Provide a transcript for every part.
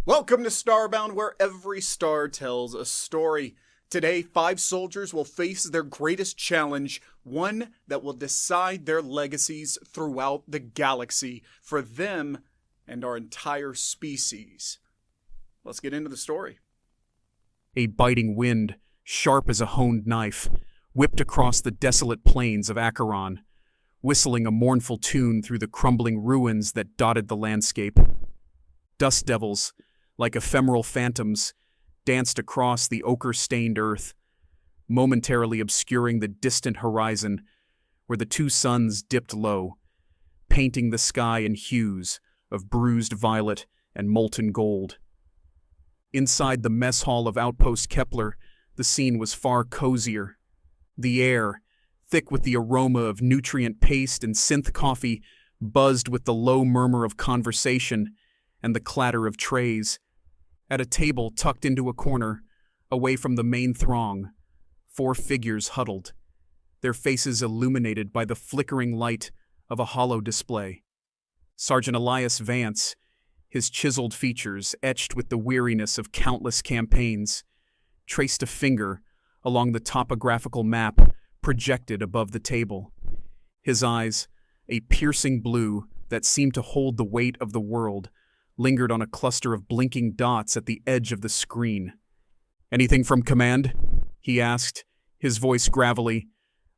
Welcome to Starbound, where every star tells a story. Today, 5 soldiers will face their greatest challenge, one that will decide their legacies throughout the galaxy for them and our entire species. Let's get into the story. A biting wind, sharp as a honed knife, whipped across the desolate plains of Acheron, whistling a mournful tune through the crumbling ruins that dotted the landscape. Dust devils, like ephemeral phantoms, danced across the ochre-stained earth, momentarily obscuring the distant horizon where the 2 suns dipped low, painting the sky in hues of bruised violet and molten gold. Inside the mess hall of outpost Kepler, the scene was far cozier. The air, thick with the aroma of nutrient paste and synth coffee, buzzed with the low murmur of conversation and the clatter of trays. At a table tucked into a corner, away from the main throng, 4 figures huddled, their faces illuminated by the flickering light of a hollow display. Sergeant Elias Vance, his chiseled features etched with the weariness of countless campaigns, traced a finger along the topographical map projected above the table. His eyes, a piercing blue that seemed to hold the weight of the world, lingered on a cluster of blinking dots at the edge of the screen. "Anything from command?" he asked, his voice gravelly,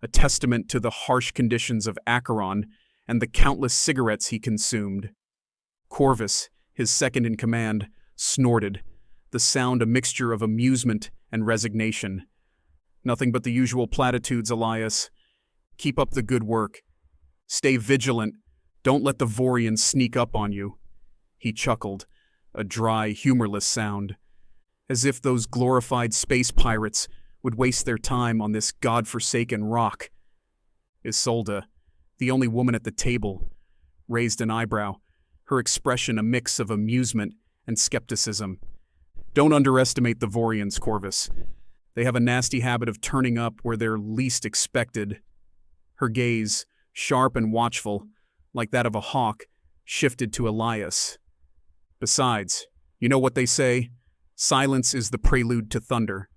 a testament to the harsh conditions of Acheron and the countless cigarettes he consumed. Corvus, his second in command, snorted, the sound a mixture of amusement and resignation. "Nothing but the usual platitudes, Elias. Keep up the good work. Stay vigilant. Don't let the Vorians sneak up on you." He chuckled, a dry, humorless sound, as if those glorified space pirates would waste their time on this god-forsaken rock. Isolde, the only woman at the table, raised an eyebrow, her expression a mix of amusement and skepticism. "Don't underestimate the Vorians, Corvus. They have a nasty habit of turning up where they're least expected." Her gaze, sharp and watchful, like that of a hawk, shifted to Elias. "Besides, you know what they say? Silence is the prelude to thunder."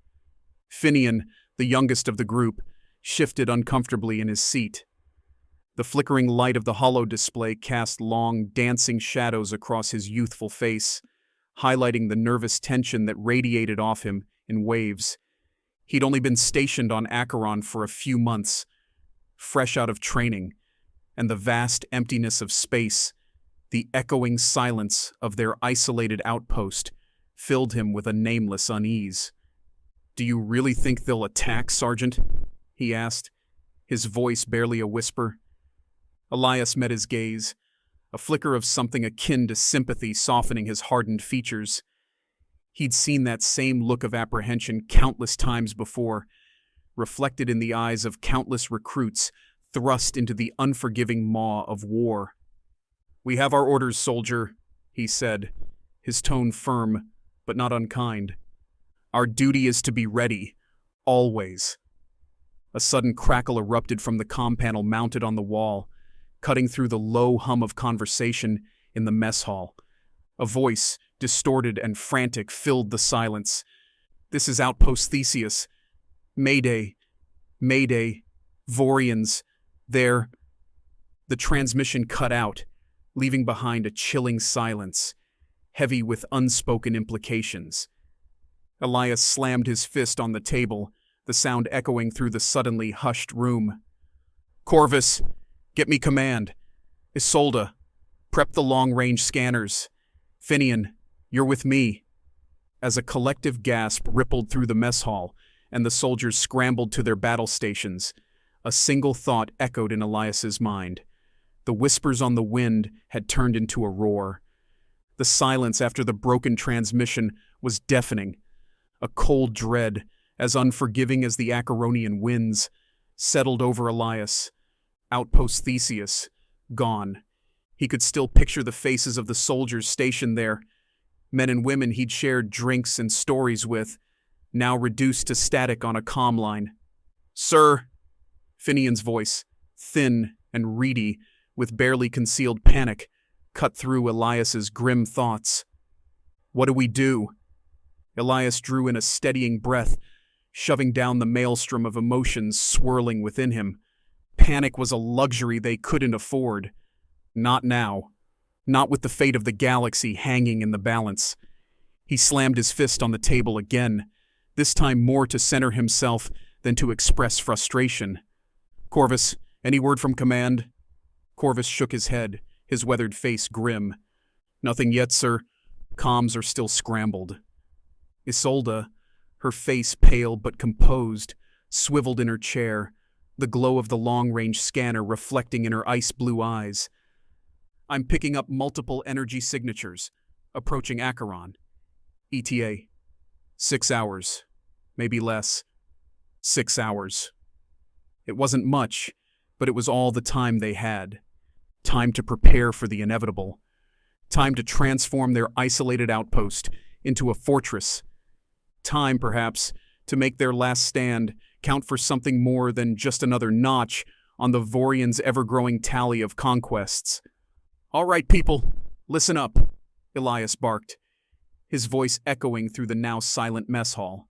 Finnian, the youngest of the group, shifted uncomfortably in his seat. The flickering light of the hollow display cast long, dancing shadows across his youthful face, highlighting the nervous tension that radiated off him in waves. He'd only been stationed on Acheron for a few months, fresh out of training, and the vast emptiness of space, the echoing silence of their isolated outpost, filled him with a nameless unease. "Do you really think they'll attack, Sergeant?" he asked, his voice barely a whisper. Elias met his gaze, a flicker of something akin to sympathy softening his hardened features. He'd seen that same look of apprehension countless times before, reflected in the eyes of countless recruits thrust into the unforgiving maw of war. "We have our orders, soldier," he said, his tone firm but not unkind. "Our duty is to be ready, always." A sudden crackle erupted from the comm panel mounted on the wall, cutting through the low hum of conversation in the mess hall. A voice, distorted and frantic, filled the silence. "This is Outpost Theseus. Mayday. Mayday. Vorians. There." The transmission cut out, leaving behind a chilling silence, heavy with unspoken implications. Elias slammed his fist on the table, the sound echoing through the suddenly hushed room. "Corvus, get me command. Isolde, prep the long-range scanners. Finnian, you're with me." As a collective gasp rippled through the mess hall and the soldiers scrambled to their battle stations, a single thought echoed in Elias's mind. The whispers on the wind had turned into a roar. The silence after the broken transmission was deafening. A cold dread, as unforgiving as the Acheronian winds, settled over Elias. Outpost Theseus, gone. He could still picture the faces of the soldiers stationed there, men and women he'd shared drinks and stories with, now reduced to static on a comm line. "Sir," Finnian's voice, thin and reedy, with barely concealed panic, cut through Elias's grim thoughts. What do we do? Elias drew in a steadying breath, shoving down the maelstrom of emotions swirling within him. Panic was a luxury they couldn't afford. Not now. Not with the fate of the galaxy hanging in the balance. He slammed his fist on the table again, this time more to center himself than to express frustration. Corvus, any word from command? Corvus shook his head, his weathered face grim. Nothing yet, sir. Comms are still scrambled. Isolde, her face pale but composed, swiveled in her chair, the glow of the long-range scanner reflecting in her ice-blue eyes. I'm picking up multiple energy signatures, approaching Acheron. ETA. 6 hours. Maybe less. 6 hours. It wasn't much, but it was all the time they had. Time to prepare for the inevitable. Time to transform their isolated outpost into a fortress. Time, perhaps, to make their last stand count for something more than just another notch on the Vorians' ever-growing tally of conquests. All right, people, listen up, Elias barked, his voice echoing through the now silent mess hall.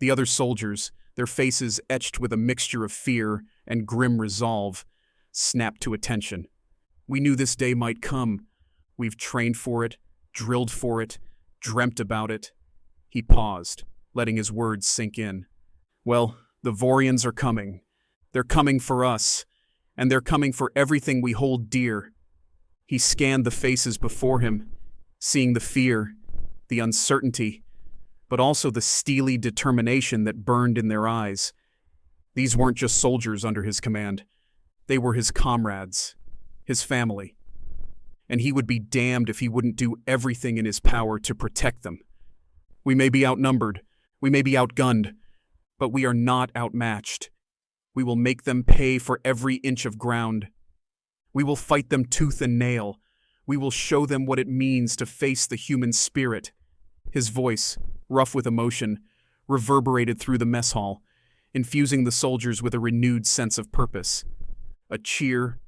The other soldiers, their faces etched with a mixture of fear and grim resolve, snapped to attention. We knew this day might come. We've trained for it, drilled for it, dreamt about it. He paused, letting his words sink in. Well, the Vorians are coming. They're coming for us, and they're coming for everything we hold dear. He scanned the faces before him, seeing the fear, the uncertainty, but also the steely determination that burned in their eyes. These weren't just soldiers under his command. They were his comrades, his family. And he would be damned if he wouldn't do everything in his power to protect them. We may be outnumbered, we may be outgunned, but we are not outmatched. We will make them pay for every inch of ground. We will fight them tooth and nail. We will show them what it means to face the human spirit. His voice, rough with emotion, reverberated through the mess hall, infusing the soldiers with a renewed sense of purpose. A cheer,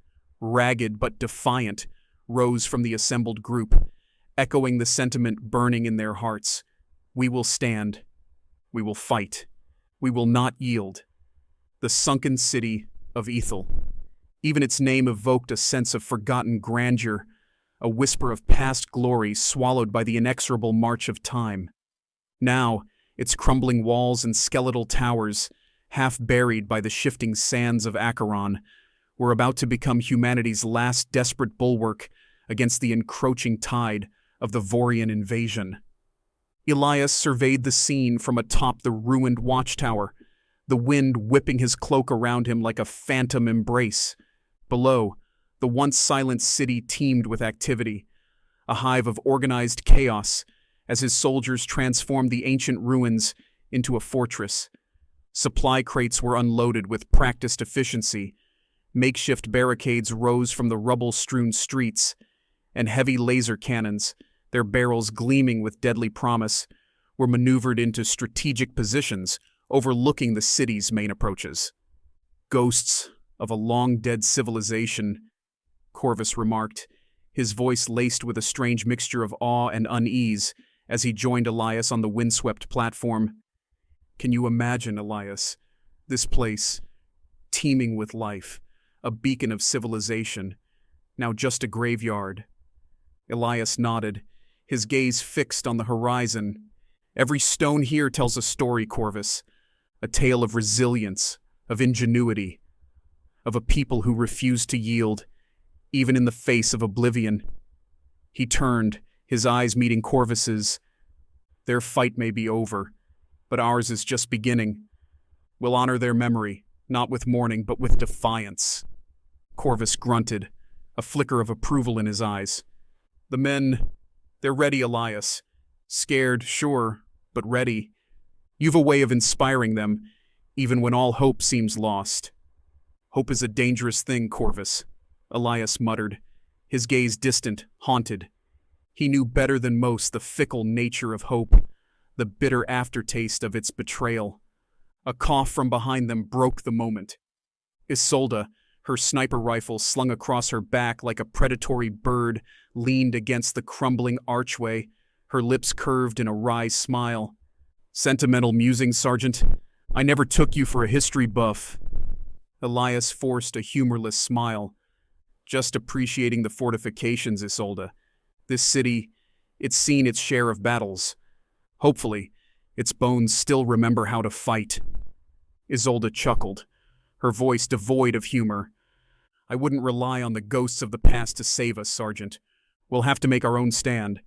ragged but defiant, rose from the assembled group, echoing the sentiment burning in their hearts. We will stand. We will fight. We will not yield. The sunken city of Isolde. Even its name evoked a sense of forgotten grandeur, a whisper of past glory swallowed by the inexorable march of time. Now, its crumbling walls and skeletal towers, half buried by the shifting sands of Acheron, were about to become humanity's last desperate bulwark against the encroaching tide of the Vorian invasion. Elias surveyed the scene from atop the ruined watchtower, the wind whipping his cloak around him like a phantom embrace. Below, the once silent city teemed with activity, a hive of organized chaos as his soldiers transformed the ancient ruins into a fortress. Supply crates were unloaded with practiced efficiency, makeshift barricades rose from the rubble-strewn streets, and heavy laser cannons, their barrels gleaming with deadly promise, were maneuvered into strategic positions overlooking the city's main approaches. Ghosts of a long-dead civilization, Corvus remarked, his voice laced with a strange mixture of awe and unease as he joined Elias on the windswept platform. Can you imagine, Elias, this place, teeming with life, a beacon of civilization, now just a graveyard? Elias nodded, his gaze fixed on the horizon. Every stone here tells a story, Corvus, a tale of resilience, of ingenuity, of a people who refused to yield, even in the face of oblivion. He turned, his eyes meeting Corvus's. Their fight may be over, but ours is just beginning. We'll honor their memory, not with mourning, but with defiance. Corvus grunted, a flicker of approval in his eyes. The men, they're ready, Elias. Scared, sure, but ready. You've a way of inspiring them, even when all hope seems lost. Hope is a dangerous thing, Corvus, Elias muttered, his gaze distant, haunted. He knew better than most the fickle nature of hope, the bitter aftertaste of its betrayal. A cough from behind them broke the moment. Isolde, her sniper rifle slung across her back like a predatory bird, leaned against the crumbling archway, her lips curved in a wry smile. "Sentimental musings, Sergeant. I never took you for a history buff." Elias forced a humorless smile. "Just appreciating the fortifications, Isolde. This city, it's seen its share of battles. Hopefully, its bones still remember how to fight." Isolde chuckled, her voice devoid of humor. "I wouldn't rely on the ghosts of the past to save us, Sergeant. We'll have to make our own stand."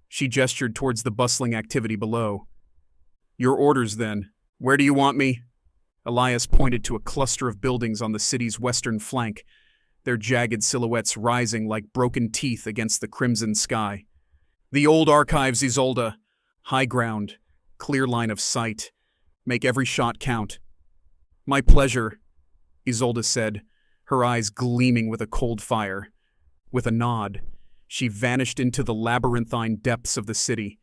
She gestured towards the bustling activity below. "Your orders, then. Where do you want me?" Elias pointed to a cluster of buildings on the city's western flank, their jagged silhouettes rising like broken teeth against the crimson sky. "The old archives, Isolde. High ground, clear line of sight. Make every shot count." "My pleasure," Isolde said, her eyes gleaming with a cold fire. With a nod, she vanished into the labyrinthine depths of the city,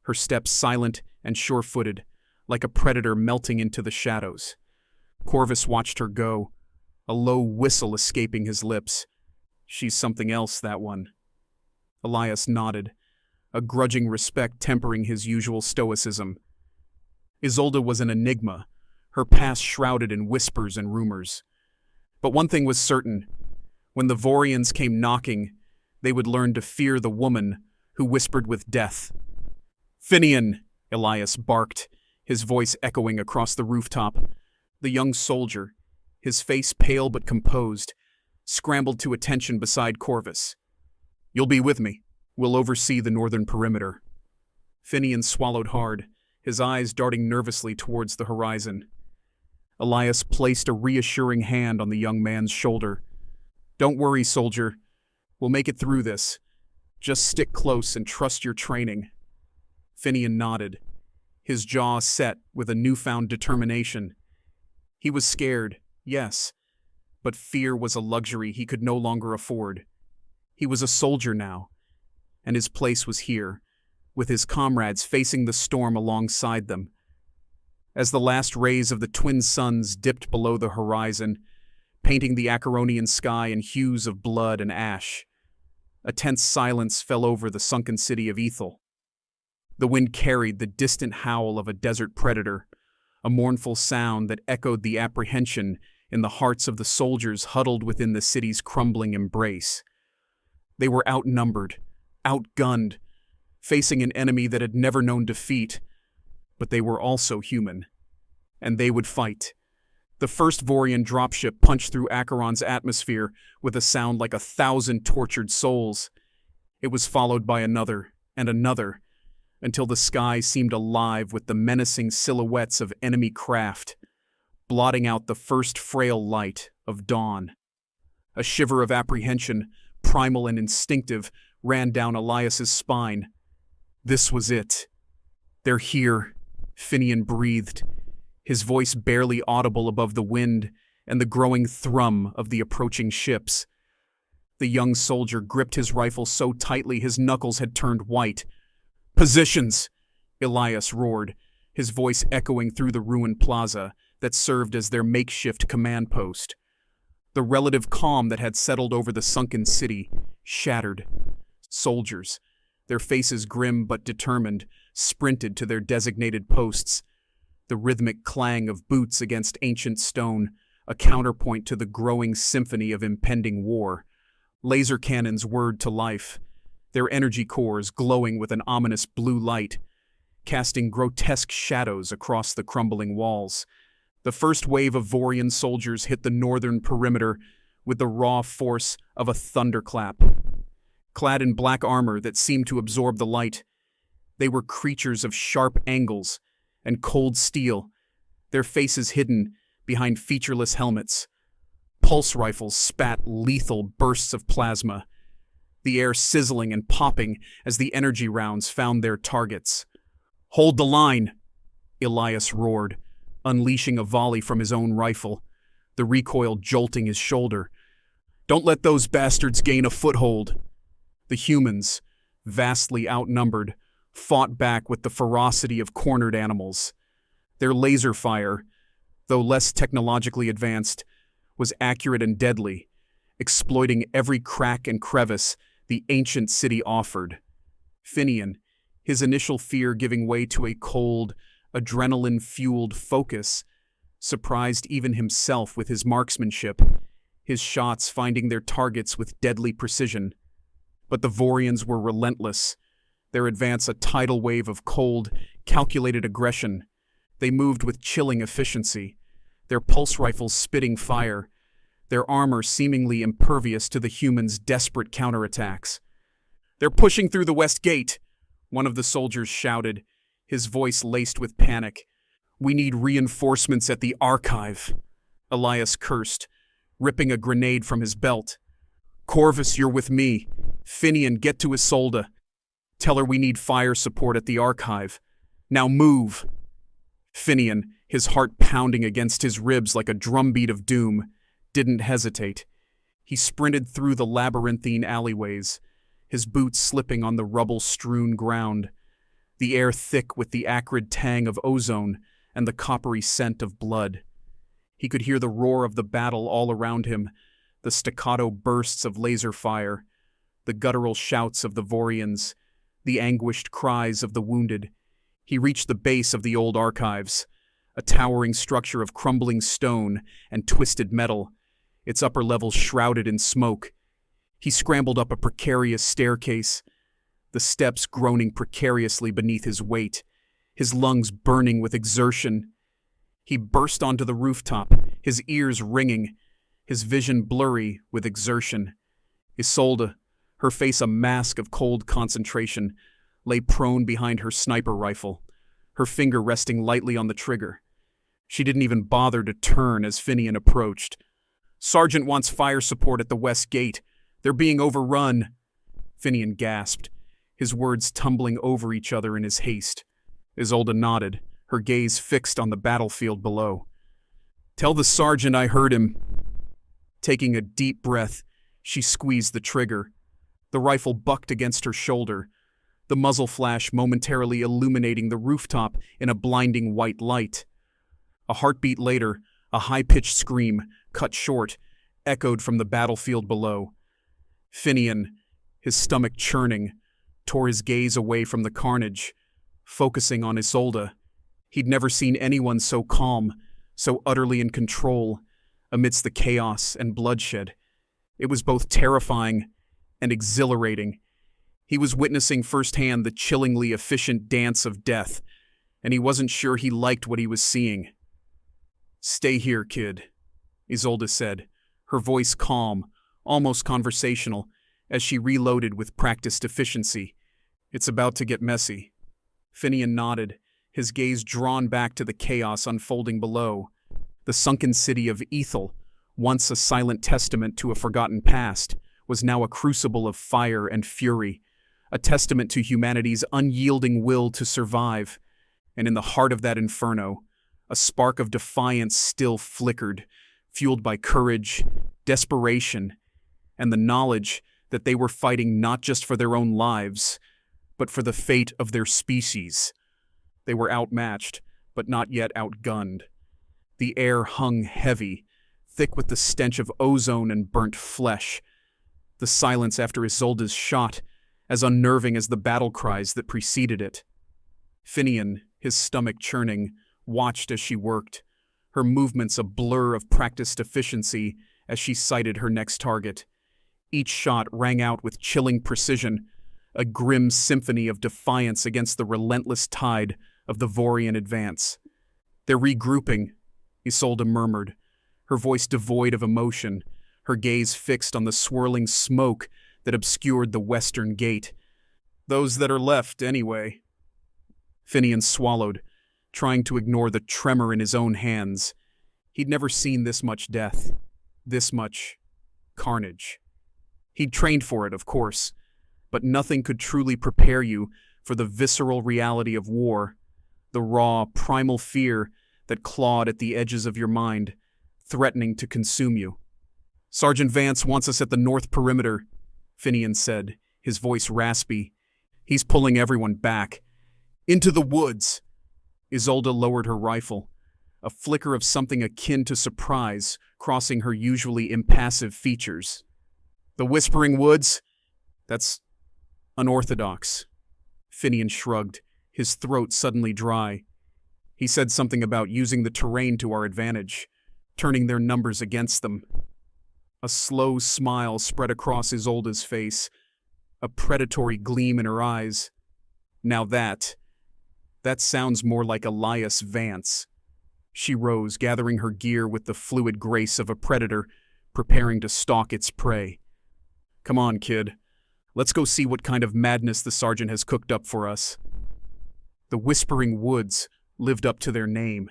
her steps silent and sure-footed, like a predator melting into the shadows. Corvus watched her go, a low whistle escaping his lips. "She's something else, that one." Elias nodded, a grudging respect tempering his usual stoicism. Isolde was an enigma, her past shrouded in whispers and rumors. But one thing was certain: when the Vorians came knocking, they would learn to fear the woman who whispered with death. "Finnian!" Elias barked, his voice echoing across the rooftop. The young soldier, his face pale but composed, scrambled to attention beside Corvus. "You'll be with me. We'll oversee the northern perimeter." Finnian swallowed hard, his eyes darting nervously towards the horizon. Elias placed a reassuring hand on the young man's shoulder. "Don't worry, soldier. We'll make it through this. Just stick close and trust your training." Finnian nodded, his jaw set with a newfound determination. He was scared, yes, but fear was a luxury he could no longer afford. He was a soldier now, and his place was here, with his comrades facing the storm alongside them. As the last rays of the twin suns dipped below the horizon, painting the Acheronian sky in hues of blood and ash, a tense silence fell over the sunken city of Isolde. The wind carried the distant howl of a desert predator, a mournful sound that echoed the apprehension in the hearts of the soldiers huddled within the city's crumbling embrace. They were outnumbered, outgunned, facing an enemy that had never known defeat, but they were also human, and they would fight. The first Vorian dropship punched through Acheron's atmosphere with a sound like 1,000 tortured souls. It was followed by another and another, until the sky seemed alive with the menacing silhouettes of enemy craft, blotting out the first frail light of dawn. A shiver of apprehension, primal and instinctive, ran down Elias's spine. This was it. "They're here," Finnian breathed, his voice barely audible above the wind and the growing thrum of the approaching ships. The young soldier gripped his rifle so tightly his knuckles had turned white. "Positions!" Elias roared, his voice echoing through the ruined plaza that served as their makeshift command post. The relative calm that had settled over the sunken city shattered. Soldiers, their faces grim but determined, sprinted to their designated posts. The rhythmic clang of boots against ancient stone, a counterpoint to the growing symphony of impending war. Laser cannons whirred to life, their energy cores glowing with an ominous blue light, casting grotesque shadows across the crumbling walls. The first wave of Vorian soldiers hit the northern perimeter with the raw force of a thunderclap. Clad in black armor that seemed to absorb the light, they were creatures of sharp angles and cold steel, their faces hidden behind featureless helmets. Pulse rifles spat lethal bursts of plasma, the air sizzling and popping as the energy rounds found their targets. "Hold the line!" Elias roared, unleashing a volley from his own rifle, the recoil jolting his shoulder. "Don't let those bastards gain a foothold!" The humans, vastly outnumbered, fought back with the ferocity of cornered animals. Their laser fire, though less technologically advanced, was accurate and deadly, exploiting every crack and crevice the ancient city offered. Finnian, his initial fear giving way to a cold, adrenaline-fueled focus, surprised even himself with his marksmanship, his shots finding their targets with deadly precision. But the Vorians were relentless, their advance a tidal wave of cold, calculated aggression. They moved with chilling efficiency, their pulse rifles spitting fire, their armor seemingly impervious to the humans' desperate counterattacks. "They're pushing through the west gate," one of the soldiers shouted, his voice laced with panic. "We need reinforcements at the archive," Elias cursed, ripping a grenade from his belt. "Corvus, you're with me. Finnian, get to Isolde. Tell her we need fire support at the archive. Now move." Finnian, his heart pounding against his ribs like a drumbeat of doom, didn't hesitate. He sprinted through the labyrinthine alleyways, his boots slipping on the rubble-strewn ground, the air thick with the acrid tang of ozone and the coppery scent of blood. He could hear the roar of the battle all around him, the staccato bursts of laser fire, the guttural shouts of the Vorians, the anguished cries of the wounded. He reached the base of the old archives, a towering structure of crumbling stone and twisted metal, its upper levels shrouded in smoke. He scrambled up a precarious staircase, the steps groaning precariously beneath his weight, his lungs burning with exertion. He burst onto the rooftop, his ears ringing, his vision blurry with exertion. Isolde, her face a mask of cold concentration, lay prone behind her sniper rifle, her finger resting lightly on the trigger. She didn't even bother to turn as Finnian approached. "Sergeant wants fire support at the west gate. They're being overrun," Finnian gasped, his words tumbling over each other in his haste. Isolde nodded, her gaze fixed on the battlefield below. "Tell the sergeant I heard him." Taking a deep breath, she squeezed the trigger. The rifle bucked against her shoulder, the muzzle flash momentarily illuminating the rooftop in a blinding white light. A heartbeat later, a high-pitched scream, cut short, echoed from the battlefield below. Finnian, his stomach churning, tore his gaze away from the carnage, focusing on Isolde. He'd never seen anyone so calm, so utterly in control, amidst the chaos and bloodshed. It was both terrifying and exhilarating. He was witnessing firsthand the chillingly efficient dance of death, and he wasn't sure he liked what he was seeing. "Stay here, kid," Isolde said, her voice calm, almost conversational, as she reloaded with practiced efficiency. "It's about to get messy." Finnian nodded, his gaze drawn back to the chaos unfolding below. The sunken city of Ethel, once a silent testament to a forgotten past, was now a crucible of fire and fury, a testament to humanity's unyielding will to survive. And in the heart of that inferno, a spark of defiance still flickered, fueled by courage, desperation, and the knowledge that they were fighting not just for their own lives, but for the fate of their species. They were outmatched, but not yet outgunned. The air hung heavy, thick with the stench of ozone and burnt flesh. The silence after Isolde's shot, as unnerving as the battle cries that preceded it. Finnian, his stomach churning, watched as she worked, her movements a blur of practiced efficiency as she sighted her next target. Each shot rang out with chilling precision, a grim symphony of defiance against the relentless tide of the Vorian advance. "They're regrouping," Isolde murmured, her voice devoid of emotion, her gaze fixed on the swirling smoke that obscured the western gate. "Those that are left, anyway." Finnian swallowed, trying to ignore the tremor in his own hands. He'd never seen this much death, this much carnage. He'd trained for it, of course, but nothing could truly prepare you for the visceral reality of war, the raw, primal fear that clawed at the edges of your mind, threatening to consume you. "Sergeant Vance wants us at the north perimeter," Finnian said, his voice raspy. "He's pulling everyone back. Into the woods." Isolde lowered her rifle, a flicker of something akin to surprise crossing her usually impassive features. "The Whispering Woods? That's unorthodox," Finnian shrugged, his throat suddenly dry. He said something about using the terrain to our advantage, turning their numbers against them. A slow smile spread across Isolde's face, a predatory gleam in her eyes. Now that sounds more like Elias Vance. She rose, gathering her gear with the fluid grace of a predator, preparing to stalk its prey. Come on, kid. Let's go see what kind of madness the sergeant has cooked up for us. The Whispering Woods lived up to their name.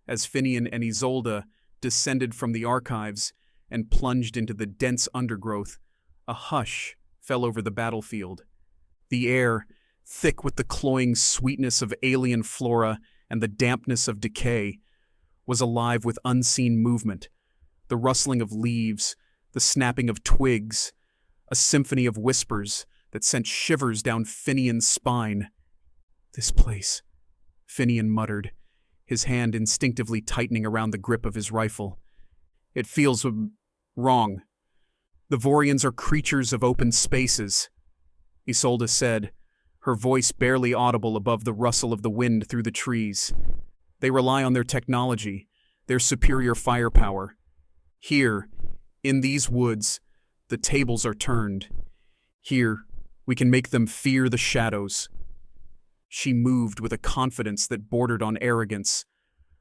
As Finnian and Isolde descended from the archives and plunged into the dense undergrowth, a hush fell over the battlefield. The air, thick with the cloying sweetness of alien flora and the dampness of decay, was alive with unseen movement, the rustling of leaves, the snapping of twigs, a symphony of whispers that sent shivers down Finnian's spine. This place, Finnian muttered, his hand instinctively tightening around the grip of his rifle. It feels wrong. The Vorians are creatures of open spaces, Isolde said, her voice barely audible above the rustle of the wind through the trees. They rely on their technology, their superior firepower. Here, in these woods, the tables are turned. Here, we can make them fear the shadows. She moved with a confidence that bordered on arrogance,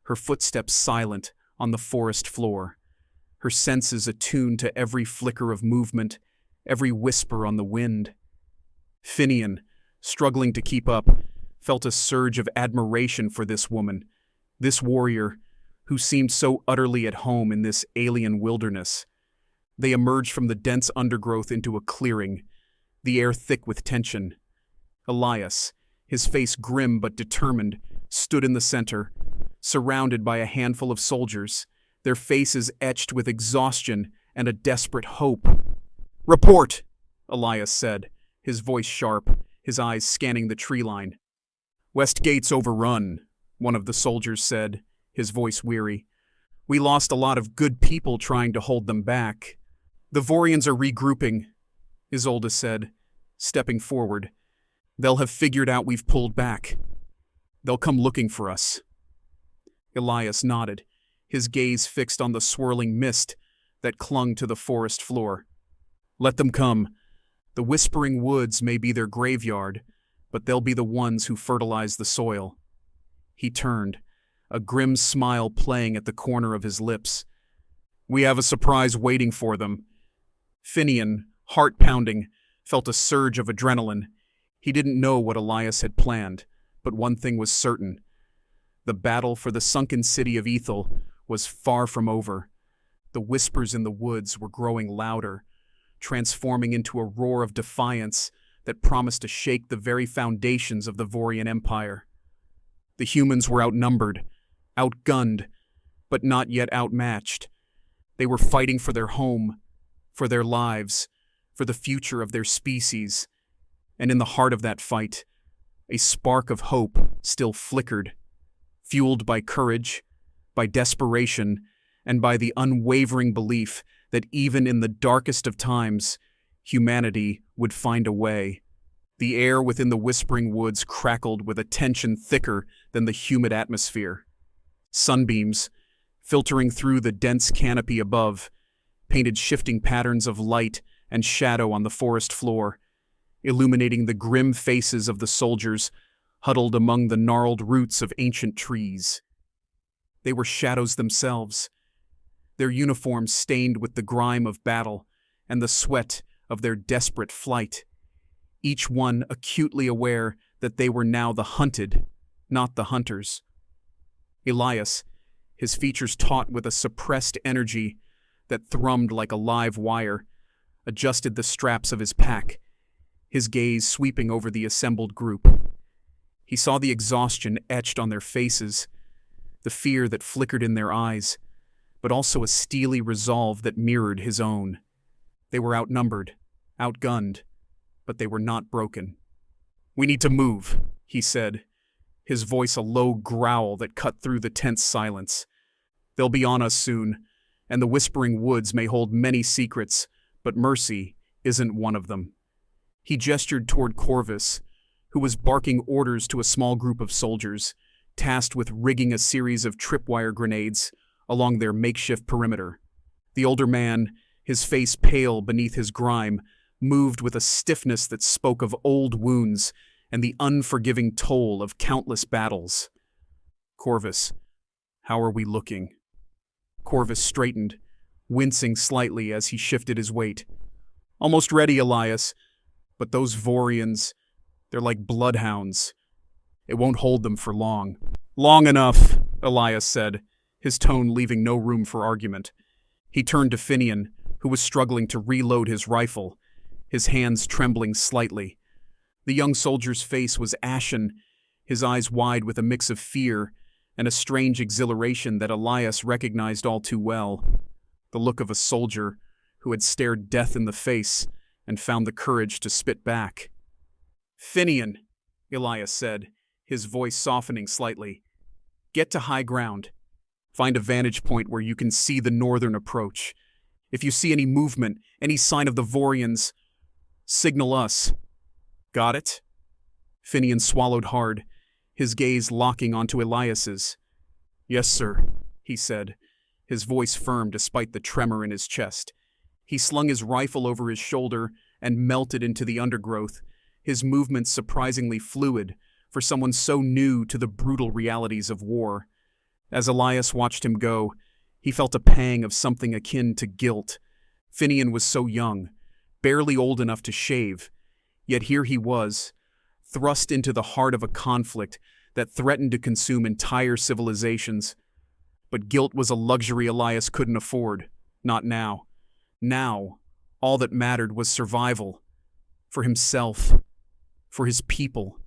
her footsteps silent on the forest floor, her senses attuned to every flicker of movement, every whisper on the wind. Finnian, struggling to keep up, felt a surge of admiration for this woman, this warrior, who seemed so utterly at home in this alien wilderness. They emerged from the dense undergrowth into a clearing, the air thick with tension. Elias, his face grim but determined, stood in the center, surrounded by a handful of soldiers, their faces etched with exhaustion and a desperate hope. "Report!" Elias said, his voice sharp, his eyes scanning the tree line. "West Gate's overrun," one of the soldiers said, his voice weary. "We lost a lot of good people trying to hold them back." "The Vorians are regrouping," Isolde said, stepping forward. "They'll have figured out we've pulled back. They'll come looking for us." Elias nodded, his gaze fixed on the swirling mist that clung to the forest floor. "Let them come. The Whispering Woods may be their graveyard, but they'll be the ones who fertilize the soil." He turned, a grim smile playing at the corner of his lips. "We have a surprise waiting for them." Finnian, heart pounding, felt a surge of adrenaline. He didn't know what Elias had planned, but one thing was certain. The battle for the sunken city of Ethel was far from over. The whispers in the woods were growing louder, transforming into a roar of defiance that promised to shake the very foundations of the Vorian Empire. The humans were outnumbered, outgunned, but not yet outmatched. They were fighting for their home, for their lives, for the future of their species. And in the heart of that fight, a spark of hope still flickered, fueled by courage, by desperation, and by the unwavering belief that even in the darkest of times, humanity would find a way. The air within the Whispering Woods crackled with a tension thicker than the humid atmosphere. Sunbeams, filtering through the dense canopy above, painted shifting patterns of light and shadow on the forest floor, illuminating the grim faces of the soldiers huddled among the gnarled roots of ancient trees. They were shadows themselves, their uniforms stained with the grime of battle and the sweat of their desperate flight, each one acutely aware that they were now the hunted, not the hunters. Elias, his features taut with a suppressed energy that thrummed like a live wire, adjusted the straps of his pack, his gaze sweeping over the assembled group. He saw the exhaustion etched on their faces, the fear that flickered in their eyes, but also a steely resolve that mirrored his own. They were outnumbered, outgunned, but they were not broken. "We need to move," he said, his voice a low growl that cut through the tense silence. "They'll be on us soon, and the Whispering Woods may hold many secrets, but mercy isn't one of them." He gestured toward Corvus, who was barking orders to a small group of soldiers, tasked with rigging a series of tripwire grenades along their makeshift perimeter. The older man, his face pale beneath his grime, moved with a stiffness that spoke of old wounds and the unforgiving toll of countless battles. "Corvus, how are we looking?" Corvus straightened, wincing slightly as he shifted his weight. "Almost ready, Elias. But those Vorians, they're like bloodhounds. It won't hold them for long." "Long enough," Elias said, his tone leaving no room for argument. He turned to Finnian, who was struggling to reload his rifle, his hands trembling slightly. The young soldier's face was ashen, his eyes wide with a mix of fear and a strange exhilaration that Elias recognized all too well. The look of a soldier who had stared death in the face and found the courage to spit back. "Finnian," Elias said, his voice softening slightly, "get to high ground. Find a vantage point where you can see the northern approach. If you see any movement, any sign of the Vorians, signal us." "Got it?" Finnian swallowed hard, his gaze locking onto Elias's. "Yes, sir," he said, his voice firm despite the tremor in his chest. He slung his rifle over his shoulder and melted into the undergrowth, his movements surprisingly fluid for someone so new to the brutal realities of war. As Elias watched him go, he felt a pang of something akin to guilt. Finnian was so young, barely old enough to shave, yet here he was, thrust into the heart of a conflict that threatened to consume entire civilizations. But guilt was a luxury Elias couldn't afford, not now. Now, all that mattered was survival. For himself, for his people,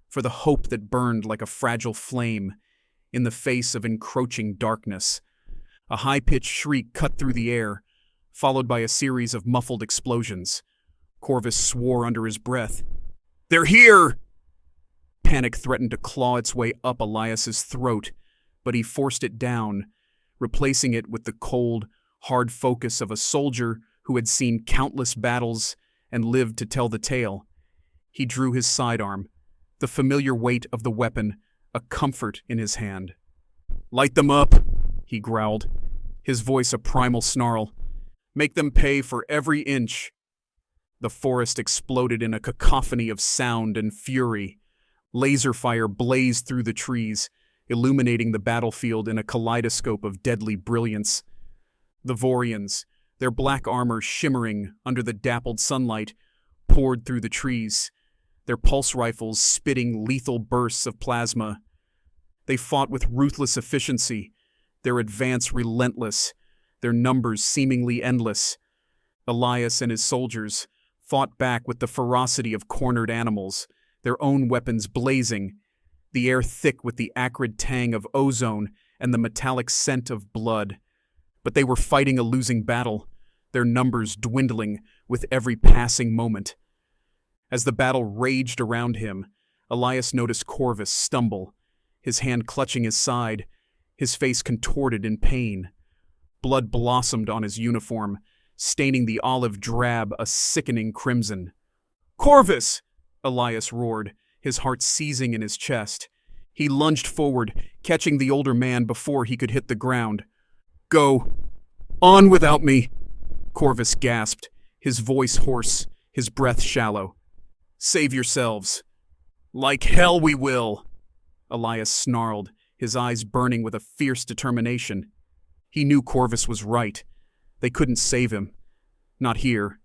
for the hope that burned like a fragile flame in the face of encroaching darkness. A high-pitched shriek cut through the air, followed by a series of muffled explosions. Corvus swore under his breath. "They're here!" Panic threatened to claw its way up Elias's throat, but he forced it down, replacing it with the cold, hard focus of a soldier who had seen countless battles and lived to tell the tale. He drew his sidearm, the familiar weight of the weapon a comfort in his hand. "Light them up," he growled, his voice a primal snarl. "Make them pay for every inch." The forest exploded in a cacophony of sound and fury. Laser fire blazed through the trees, illuminating the battlefield in a kaleidoscope of deadly brilliance. The Vorians, their black armor shimmering under the dappled sunlight, poured through the trees, their pulse rifles spitting lethal bursts of plasma. They fought with ruthless efficiency, their advance relentless, their numbers seemingly endless. Elias and his soldiers fought back with the ferocity of cornered animals, their own weapons blazing, the air thick with the acrid tang of ozone and the metallic scent of blood. But they were fighting a losing battle, their numbers dwindling with every passing moment. As the battle raged around him, Elias noticed Corvus stumble, his hand clutching his side, his face contorted in pain. Blood blossomed on his uniform, staining the olive drab a sickening crimson. "Corvus!" Elias roared, his heart seizing in his chest. He lunged forward, catching the older man before he could hit the ground. "Go! On without me!" Corvus gasped, his voice hoarse, his breath shallow. "Save yourselves." "Like hell we will!" Elias snarled, his eyes burning with a fierce determination. He knew Corvus was right. They couldn't save him. Not here.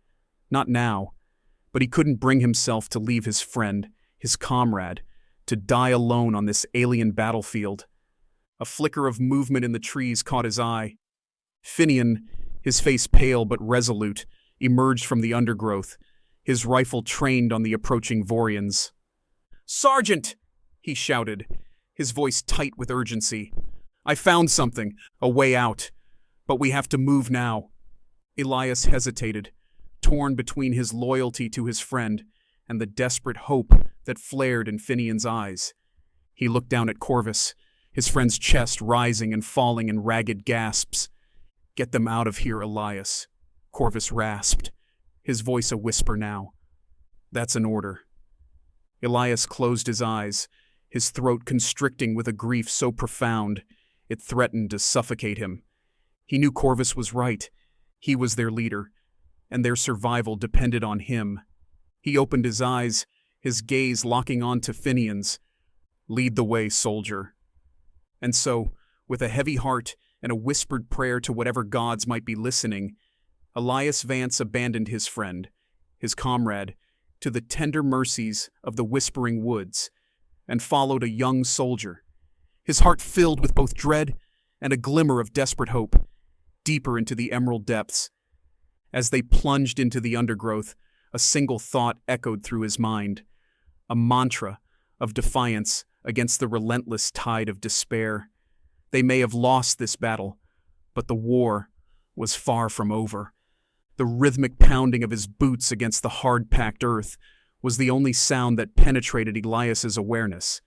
Not now. But he couldn't bring himself to leave his friend, his comrade, to die alone on this alien battlefield. A flicker of movement in the trees caught his eye. Finnian, his face pale but resolute, emerged from the undergrowth, his rifle trained on the approaching Vorians. "Sergeant!" he shouted, his voice tight with urgency. "I found something, a way out. But we have to move now." Elias hesitated, torn between his loyalty to his friend and the desperate hope that flared in Finnian's eyes. He looked down at Corvus, his friend's chest rising and falling in ragged gasps. "Get them out of here, Elias," Corvus rasped, his voice a whisper now. "That's an order." Elias closed his eyes, his throat constricting with a grief so profound it threatened to suffocate him. He knew Corvus was right. He was their leader, and their survival depended on him. He opened his eyes, his gaze locking on to Finnian's. "Lead the way, soldier." And so, with a heavy heart and a whispered prayer to whatever gods might be listening, Elias Vance abandoned his friend, his comrade, to the tender mercies of the whispering woods, and followed a young soldier, his heart filled with both dread and a glimmer of desperate hope, deeper into the emerald depths. As they plunged into the undergrowth, a single thought echoed through his mind, a mantra of defiance against the relentless tide of despair. They may have lost this battle, but the war was far from over. The rhythmic pounding of his boots against the hard-packed earth was the only sound that penetrated Elias's awareness.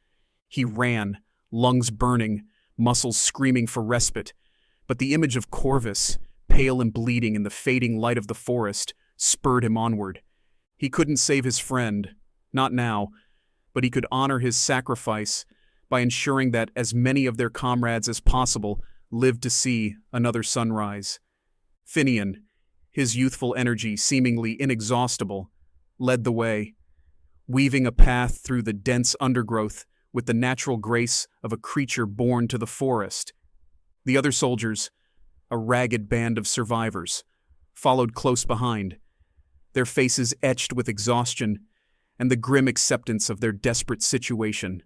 He ran, lungs burning, muscles screaming for respite, but the image of Corvus, pale and bleeding in the fading light of the forest, spurred him onward. He couldn't save his friend, not now, but he could honor his sacrifice by ensuring that as many of their comrades as possible lived to see another sunrise. Finnian, his youthful energy seemingly inexhaustible, led the way, weaving a path through the dense undergrowth with the natural grace of a creature born to the forest. The other soldiers, a ragged band of survivors, followed close behind, their faces etched with exhaustion and the grim acceptance of their desperate situation.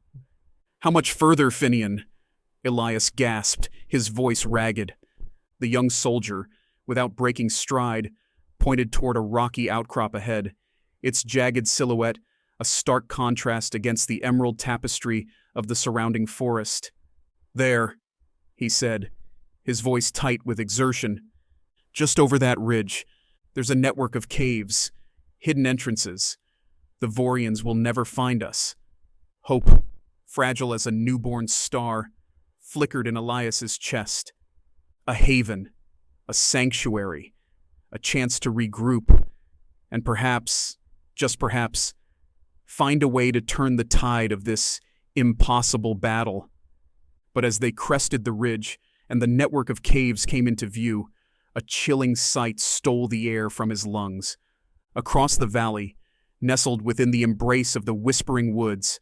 "How much further, Finnian?" Elias gasped, his voice ragged. The young soldier, without breaking stride, pointed toward a rocky outcrop ahead, its jagged silhouette a stark contrast against the emerald tapestry of the surrounding forest. "There," he said, his voice tight with exertion. "Just over that ridge, there's a network of caves, hidden entrances. The Vorians will never find us." Hope, fragile as a newborn star, flickered in Elias's chest. A haven, a sanctuary, a chance to regroup, and perhaps, just perhaps, find a way to turn the tide of this impossible battle. But as they crested the ridge and the network of caves came into view, a chilling sight stole the air from his lungs. Across the valley, nestled within the embrace of the whispering woods,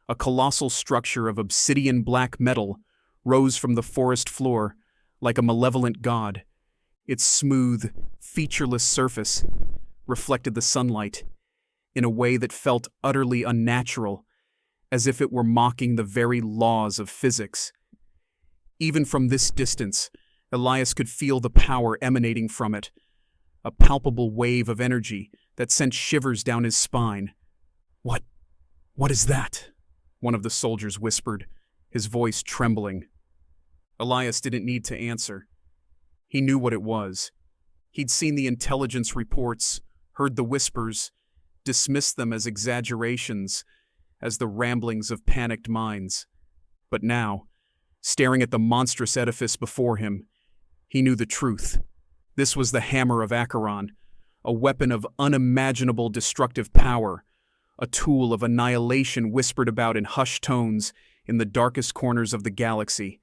a colossal structure of obsidian black metal rose from the forest floor like a malevolent god. Its smooth, featureless surface reflected the sunlight in a way that felt utterly unnatural, as if it were mocking the very laws of physics. Even from this distance, Elias could feel the power emanating from it, a palpable wave of energy that sent shivers down his spine. What is that?" one of the soldiers whispered, his voice trembling. Elias didn't need to answer. He knew what it was. He'd seen the intelligence reports, heard the whispers, dismissed them as exaggerations, as the ramblings of panicked minds. But now, staring at the monstrous edifice before him, he knew the truth. This was the hammer of Acheron, a weapon of unimaginable destructive power, a tool of annihilation whispered about in hushed tones in the darkest corners of the galaxy.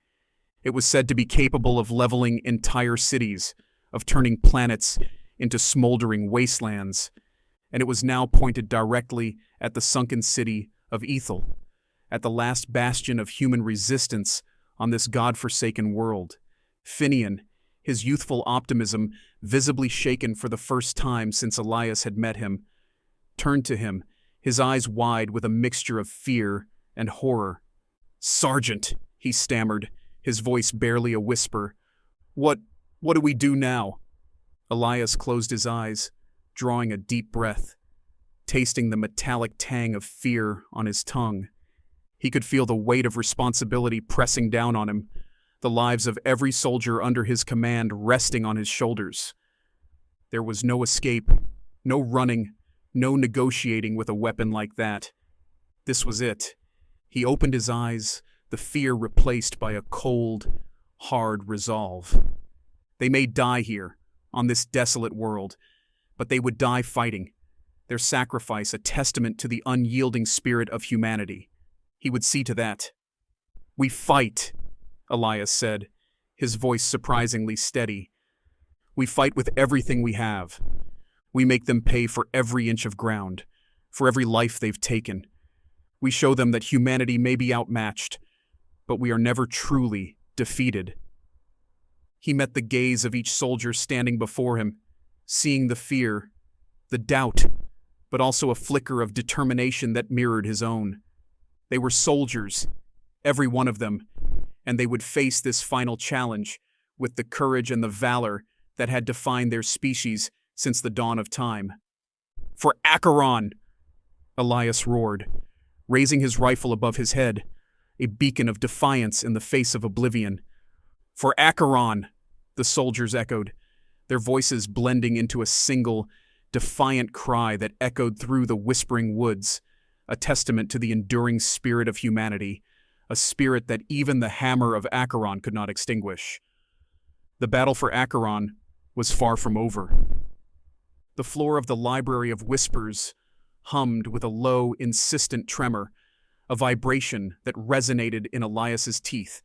It was said to be capable of leveling entire cities, of turning planets into smoldering wastelands, and it was now pointed directly at the sunken city of Isolde, at the last bastion of human resistance on this god-forsaken world. Finnian, his youthful optimism visibly shaken for the first time since Elias had met him, turned to him, his eyes wide with a mixture of fear and horror. "Sergeant," he stammered, his voice barely a whisper. What do we do now?" Elias closed his eyes, drawing a deep breath, tasting the metallic tang of fear on his tongue. He could feel the weight of responsibility pressing down on him, the lives of every soldier under his command resting on his shoulders. There was no escape, no running, no negotiating with a weapon like that. This was it. He opened his eyes, the fear replaced by a cold, hard resolve. They may die here, on this desolate world, but they would die fighting. their sacrifice a testament to the unyielding spirit of humanity. He would see to that. "We fight," Elias said, his voice surprisingly steady. "We fight with everything we have. We make them pay for every inch of ground, for every life they've taken. We show them that humanity may be outmatched, but we are never truly defeated." He met the gaze of each soldier standing before him, seeing the fear, the doubt, but also a flicker of determination that mirrored his own. They were soldiers, every one of them, and they would face this final challenge with the courage and the valor that had defined their species since the dawn of time. "For Acheron!" Elias roared, raising his rifle above his head, a beacon of defiance in the face of oblivion. "For Acheron!" the soldiers echoed, their voices blending into a single, defiant cry that echoed through the whispering woods, a testament to the enduring spirit of humanity, a spirit that even the hammer of Acheron could not extinguish. The battle for Acheron was far from over. The floor of the Library of Whispers hummed with a low, insistent tremor, a vibration that resonated in Elias's teeth.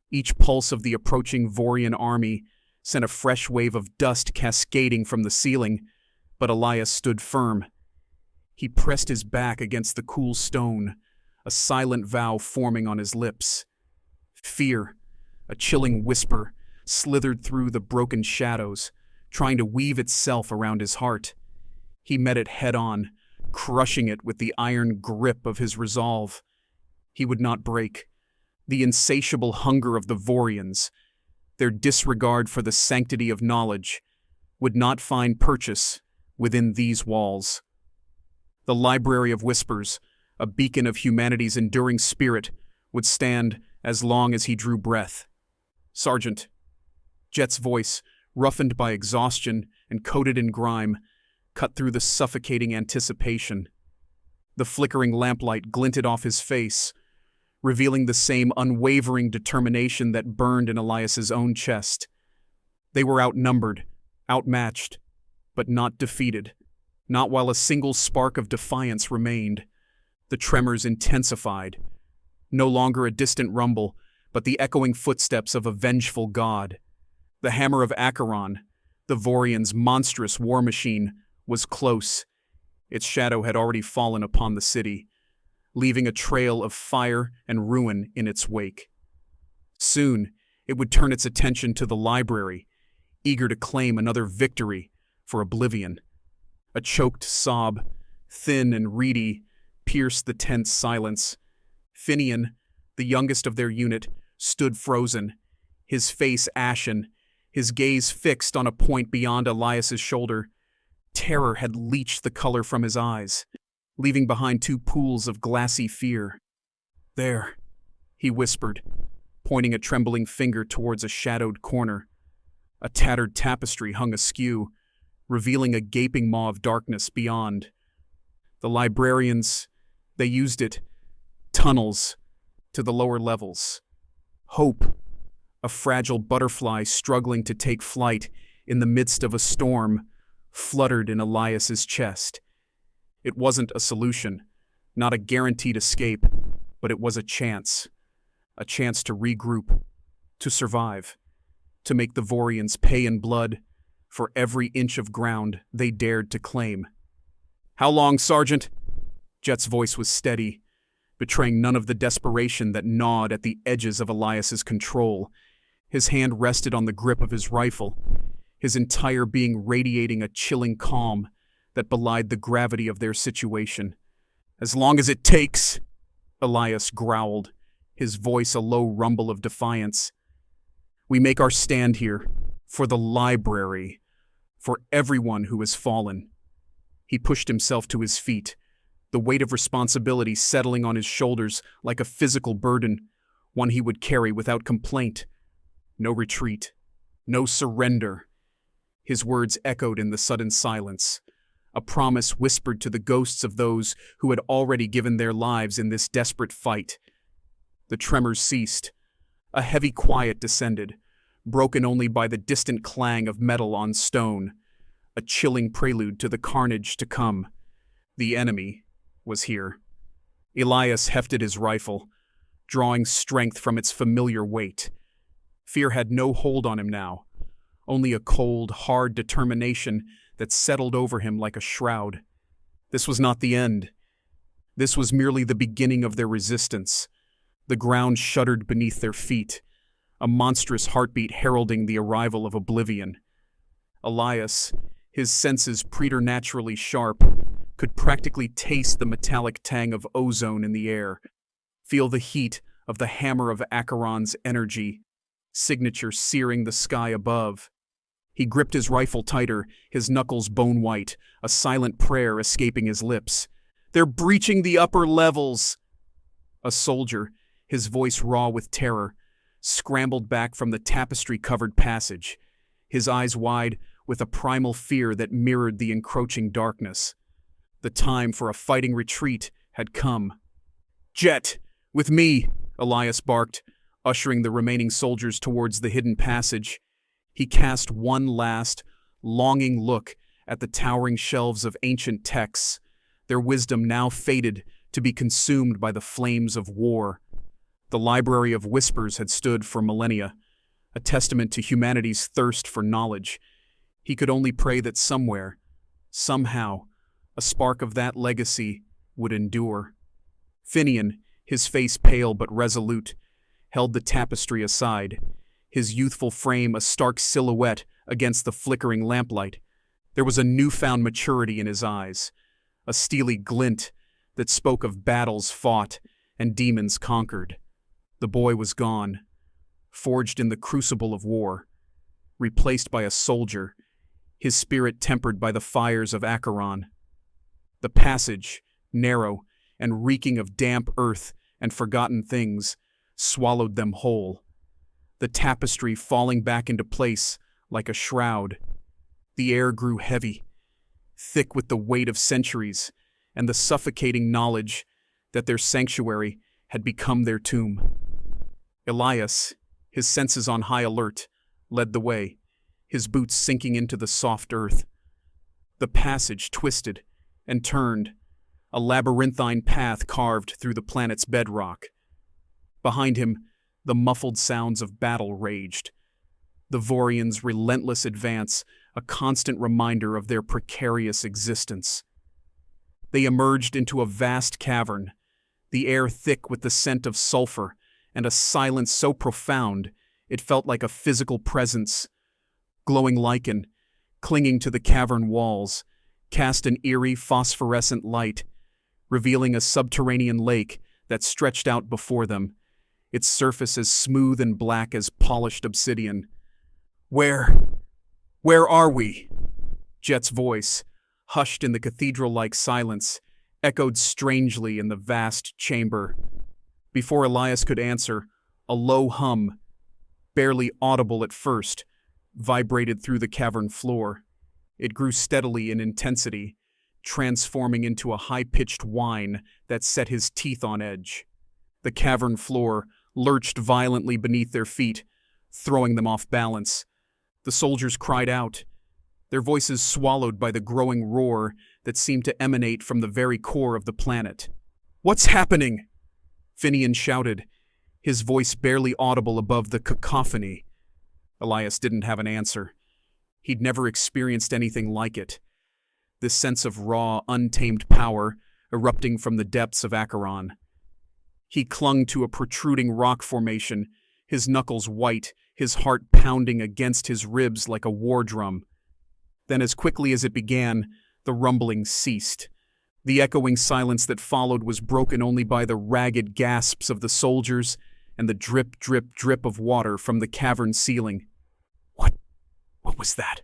Each pulse of the approaching Vorian army sent a fresh wave of dust cascading from the ceiling, but Elias stood firm. He pressed his back against the cool stone, a silent vow forming on his lips. Fear, a chilling whisper, slithered through the broken shadows, trying to weave itself around his heart. He met it head-on, crushing it with the iron grip of his resolve. He would not break. The insatiable hunger of the Vorians, their disregard for the sanctity of knowledge, would not find purchase within these walls. The Library of Whispers, a beacon of humanity's enduring spirit, would stand as long as he drew breath. "Sergeant," Jet's voice, roughened by exhaustion and coated in grime, cut through the suffocating anticipation. The flickering lamplight glinted off his face, revealing the same unwavering determination that burned in Elias's own chest. They were outnumbered, outmatched, but not defeated, not while a single spark of defiance remained. The tremors intensified, no longer a distant rumble, but the echoing footsteps of a vengeful god. The hammer of Acheron, the Vorians' monstrous war machine, was close. Its shadow had already fallen upon the city, leaving a trail of fire and ruin in its wake. Soon, it would turn its attention to the library, eager to claim another victory for oblivion. A choked sob, thin and reedy, pierced the tense silence. Finnian, the youngest of their unit, stood frozen, his face ashen, his gaze fixed on a point beyond Elias's shoulder. Terror had leached the color from his eyes, leaving behind two pools of glassy fear. "There," he whispered, pointing a trembling finger towards a shadowed corner. A tattered tapestry hung askew, revealing a gaping maw of darkness beyond. The librarians, they used it, tunnels, to the lower levels. Hope, a fragile butterfly struggling to take flight in the midst of a storm, fluttered in Elias's chest. It wasn't a solution, not a guaranteed escape, but it was a chance to regroup, to survive, to make the Vorians pay in blood for every inch of ground they dared to claim. "How long, Sergeant?" Jet's voice was steady, betraying none of the desperation that gnawed at the edges of Elias's control. His hand rested on the grip of his rifle, his entire being radiating a chilling calm that belied the gravity of their situation. "As long as it takes," Elias growled, his voice a low rumble of defiance. "We make our stand here, for the library, for everyone who has fallen." He pushed himself to his feet, the weight of responsibility settling on his shoulders like a physical burden, one he would carry without complaint. No retreat, no surrender. His words echoed in the sudden silence, a promise whispered to the ghosts of those who had already given their lives in this desperate fight. The tremors ceased. A heavy quiet descended, broken only by the distant clang of metal on stone, a chilling prelude to the carnage to come. The enemy was here. Elias hefted his rifle, drawing strength from its familiar weight. Fear had no hold on him now, only a cold, hard determination that settled over him like a shroud. This was not the end. This was merely the beginning of their resistance. The ground shuddered beneath their feet, a monstrous heartbeat heralding the arrival of oblivion. Elias, his senses preternaturally sharp, could practically taste the metallic tang of ozone in the air, feel the heat of the hammer of Acheron's energy, signature searing the sky above. He gripped his rifle tighter, his knuckles bone-white, a silent prayer escaping his lips. "They're breaching the upper levels!" A soldier, his voice raw with terror, scrambled back from the tapestry-covered passage, his eyes wide with a primal fear that mirrored the encroaching darkness. The time for a fighting retreat had come. "Jet, with me!" Elias barked, ushering the remaining soldiers towards the hidden passage. He cast one last, longing look at the towering shelves of ancient texts, their wisdom now fated to be consumed by the flames of war. The Library of Whispers had stood for millennia, a testament to humanity's thirst for knowledge. He could only pray that somewhere, somehow, a spark of that legacy would endure. Finnian, his face pale but resolute, held the tapestry aside, his youthful frame a stark silhouette against the flickering lamplight. There was a newfound maturity in his eyes, a steely glint that spoke of battles fought and demons conquered. The boy was gone, forged in the crucible of war, replaced by a soldier, his spirit tempered by the fires of Acheron. The passage, narrow and reeking of damp earth and forgotten things, swallowed them whole, the tapestry falling back into place like a shroud. The air grew heavy, thick with the weight of centuries and the suffocating knowledge that their sanctuary had become their tomb. Elias, his senses on high alert, led the way, his boots sinking into the soft earth. The passage twisted and turned, a labyrinthine path carved through the planet's bedrock. Behind him, the muffled sounds of battle raged, the Vorians' relentless advance a constant reminder of their precarious existence. They emerged into a vast cavern, the air thick with the scent of sulfur, and a silence so profound it felt like a physical presence. Glowing lichen, clinging to the cavern walls, cast an eerie phosphorescent light, revealing a subterranean lake that stretched out before them, its surface as smooth and black as polished obsidian. Where are we?" Jet's voice, hushed in the cathedral-like silence, echoed strangely in the vast chamber. Before Elias could answer, a low hum, barely audible at first, vibrated through the cavern floor. It grew steadily in intensity, transforming into a high-pitched whine that set his teeth on edge. The cavern floor lurched violently beneath their feet, throwing them off balance. The soldiers cried out, their voices swallowed by the growing roar that seemed to emanate from the very core of the planet. "What's happening?" Finnian shouted, his voice barely audible above the cacophony. Elias didn't have an answer. He'd never experienced anything like it. This sense of raw, untamed power erupting from the depths of Acheron. He clung to a protruding rock formation, his knuckles white, his heart pounding against his ribs like a war drum. Then, as quickly as it began, the rumbling ceased. The echoing silence that followed was broken only by the ragged gasps of the soldiers and the drip, drip, drip of water from the cavern ceiling. What was that?"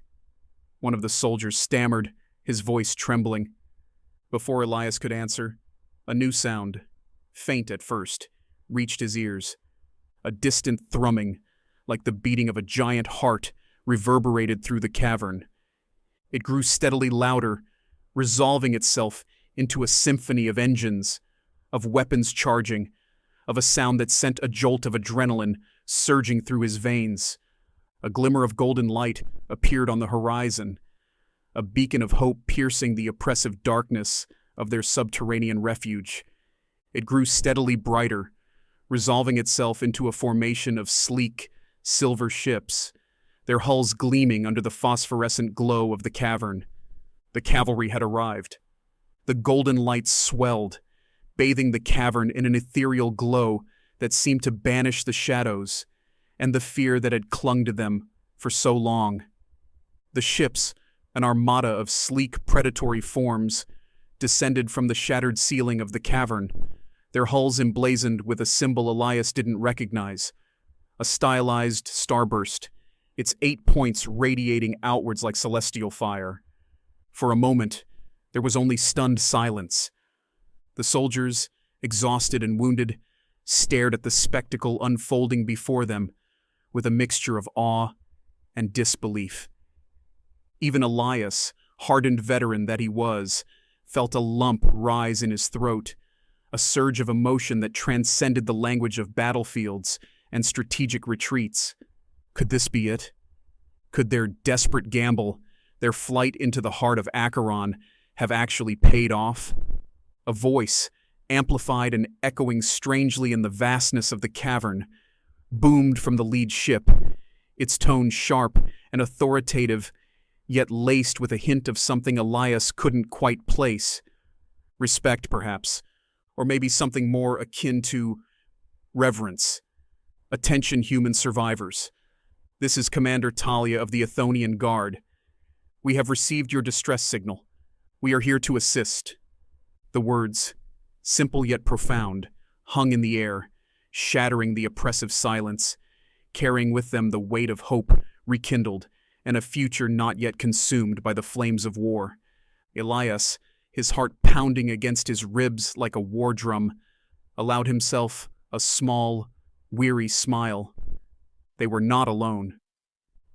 One of the soldiers stammered, his voice trembling. Before Elias could answer, a new sound, faint at first, reached his ears. A distant thrumming, like the beating of a giant heart, reverberated through the cavern. It grew steadily louder, resolving itself into a symphony of engines, of weapons charging, of a sound that sent a jolt of adrenaline surging through his veins. A glimmer of golden light appeared on the horizon, a beacon of hope piercing the oppressive darkness of their subterranean refuge. It grew steadily brighter, resolving itself into a formation of sleek, silver ships, their hulls gleaming under the phosphorescent glow of the cavern. The cavalry had arrived. The golden lights swelled, bathing the cavern in an ethereal glow that seemed to banish the shadows and the fear that had clung to them for so long. The ships, an armada of sleek, predatory forms, descended from the shattered ceiling of the cavern, their hulls emblazoned with a symbol Elias didn't recognize, a stylized starburst, its 8 points radiating outwards like celestial fire. For a moment, there was only stunned silence. The soldiers, exhausted and wounded, stared at the spectacle unfolding before them with a mixture of awe and disbelief. Even Elias, hardened veteran that he was, felt a lump rise in his throat, a surge of emotion that transcended the language of battlefields and strategic retreats. Could this be it? Could their desperate gamble, their flight into the heart of Acheron, have actually paid off? A voice, amplified and echoing strangely in the vastness of the cavern, boomed from the lead ship, its tone sharp and authoritative, yet laced with a hint of something Elias couldn't quite place. Respect, perhaps, or maybe something more akin to reverence. Attention, human survivors. This is Commander Talia of the Athonian Guard. We have received your distress signal. We are here to assist. The words, simple yet profound, hung in the air, shattering the oppressive silence, carrying with them the weight of hope rekindled and a future not yet consumed by the flames of war. Elias, his heart pounding against his ribs like a war drum, allowed himself a small, weary smile. They were not alone.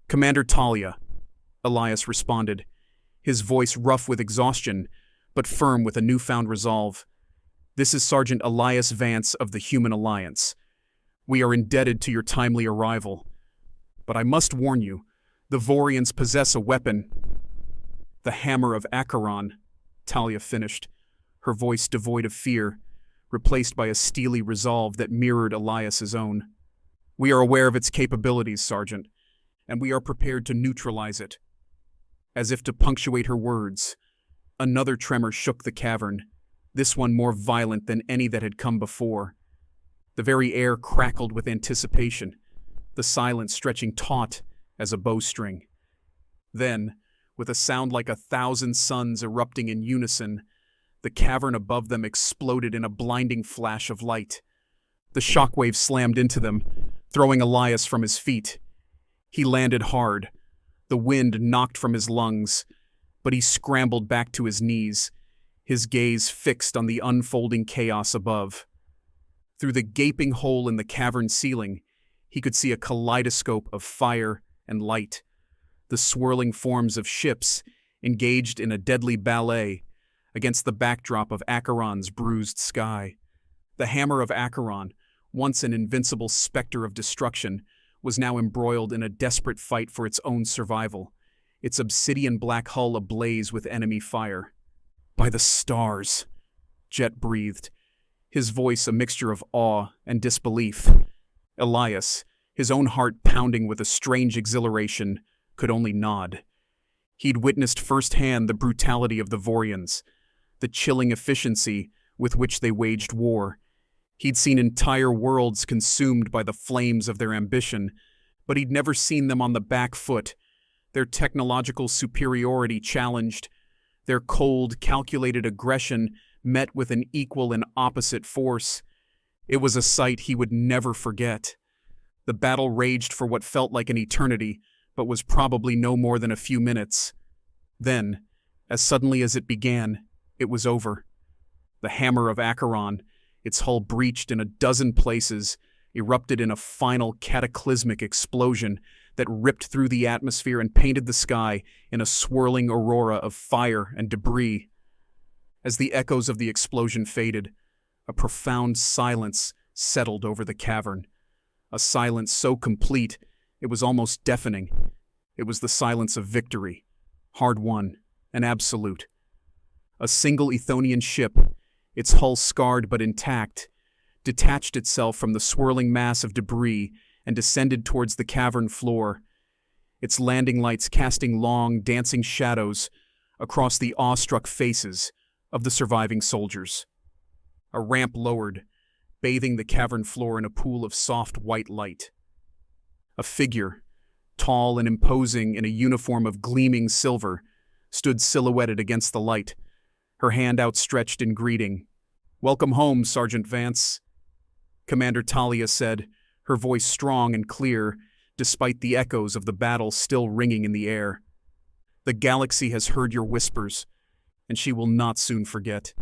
Commander Talia, Elias responded, his voice rough with exhaustion, but firm with a newfound resolve. This is Sergeant Elias Vance of the Human Alliance. We are indebted to your timely arrival. But I must warn you, the Vorians possess a weapon. The hammer of Acheron, Talia finished, her voice devoid of fear, replaced by a steely resolve that mirrored Elias's own. We are aware of its capabilities, Sergeant, and we are prepared to neutralize it. As if to punctuate her words, another tremor shook the cavern, this one more violent than any that had come before. The very air crackled with anticipation, the silence stretching taut as a bowstring. Then, with a sound like 1,000 suns erupting in unison, the cavern above them exploded in a blinding flash of light. The shockwave slammed into them, throwing Elias from his feet. He landed hard. The wind knocked from his lungs, but he scrambled back to his knees, his gaze fixed on the unfolding chaos above. Through the gaping hole in the cavern ceiling, he could see a kaleidoscope of fire and light, the swirling forms of ships engaged in a deadly ballet against the backdrop of Acheron's bruised sky. The hammer of Acheron, once an invincible specter of destruction, was now embroiled in a desperate fight for its own survival, its obsidian black hull ablaze with enemy fire. By the stars, Jet breathed, his voice a mixture of awe and disbelief. Elias, his own heart pounding with a strange exhilaration, could only nod. He'd witnessed firsthand the brutality of the Vorians, the chilling efficiency with which they waged war. He'd seen entire worlds consumed by the flames of their ambition, but he'd never seen them on the back foot, their technological superiority challenged, their cold, calculated aggression met with an equal and opposite force. It was a sight he would never forget. The battle raged for what felt like an eternity, but was probably no more than a few minutes. Then, as suddenly as it began, it was over. The hammer of Acheron, its hull breached in a dozen places, erupted in a final cataclysmic explosion that ripped through the atmosphere and painted the sky in a swirling aurora of fire and debris. As the echoes of the explosion faded, a profound silence settled over the cavern, a silence so complete it was almost deafening. It was the silence of victory, hard won and absolute. A single Ethonian ship, its hull scarred but intact, detached itself from the swirling mass of debris and descended towards the cavern floor, its landing lights casting long, dancing shadows across the awestruck faces of the surviving soldiers. A ramp lowered, bathing the cavern floor in a pool of soft white light. A figure, tall and imposing in a uniform of gleaming silver, stood silhouetted against the light, her hand outstretched in greeting. "Welcome home, Sergeant Vance," Commander Talia said, her voice strong and clear, despite the echoes of the battle still ringing in the air. "The galaxy has heard your whispers, and she will not soon forget."